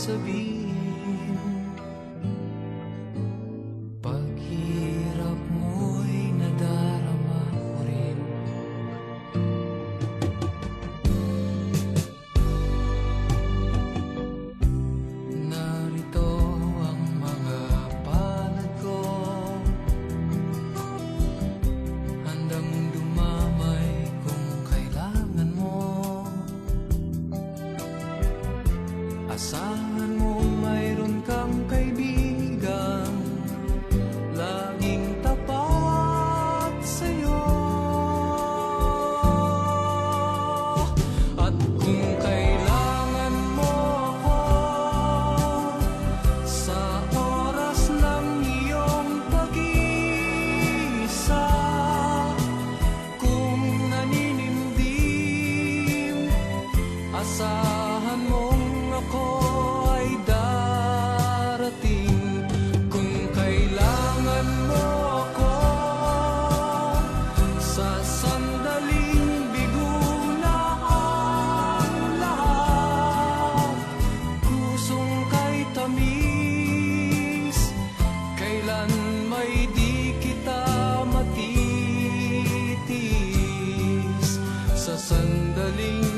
sasabihin. Paghirap mo'y nadarama ko rin. Narito ang mga palad ko, handang dumamay kung kailangan mo. Asahan mo mayroon kang kaibigan, laging tapat sa'yo. At kung kailangan mo ako sa oras ng iyong pag-iisa, kung naninimdim, asahan mong ako ay darating. Kung kailangan mo ako sa sandaling bigo na ang lahat, pusong kay tamis, kailan may di kita matitis. Sa sandaling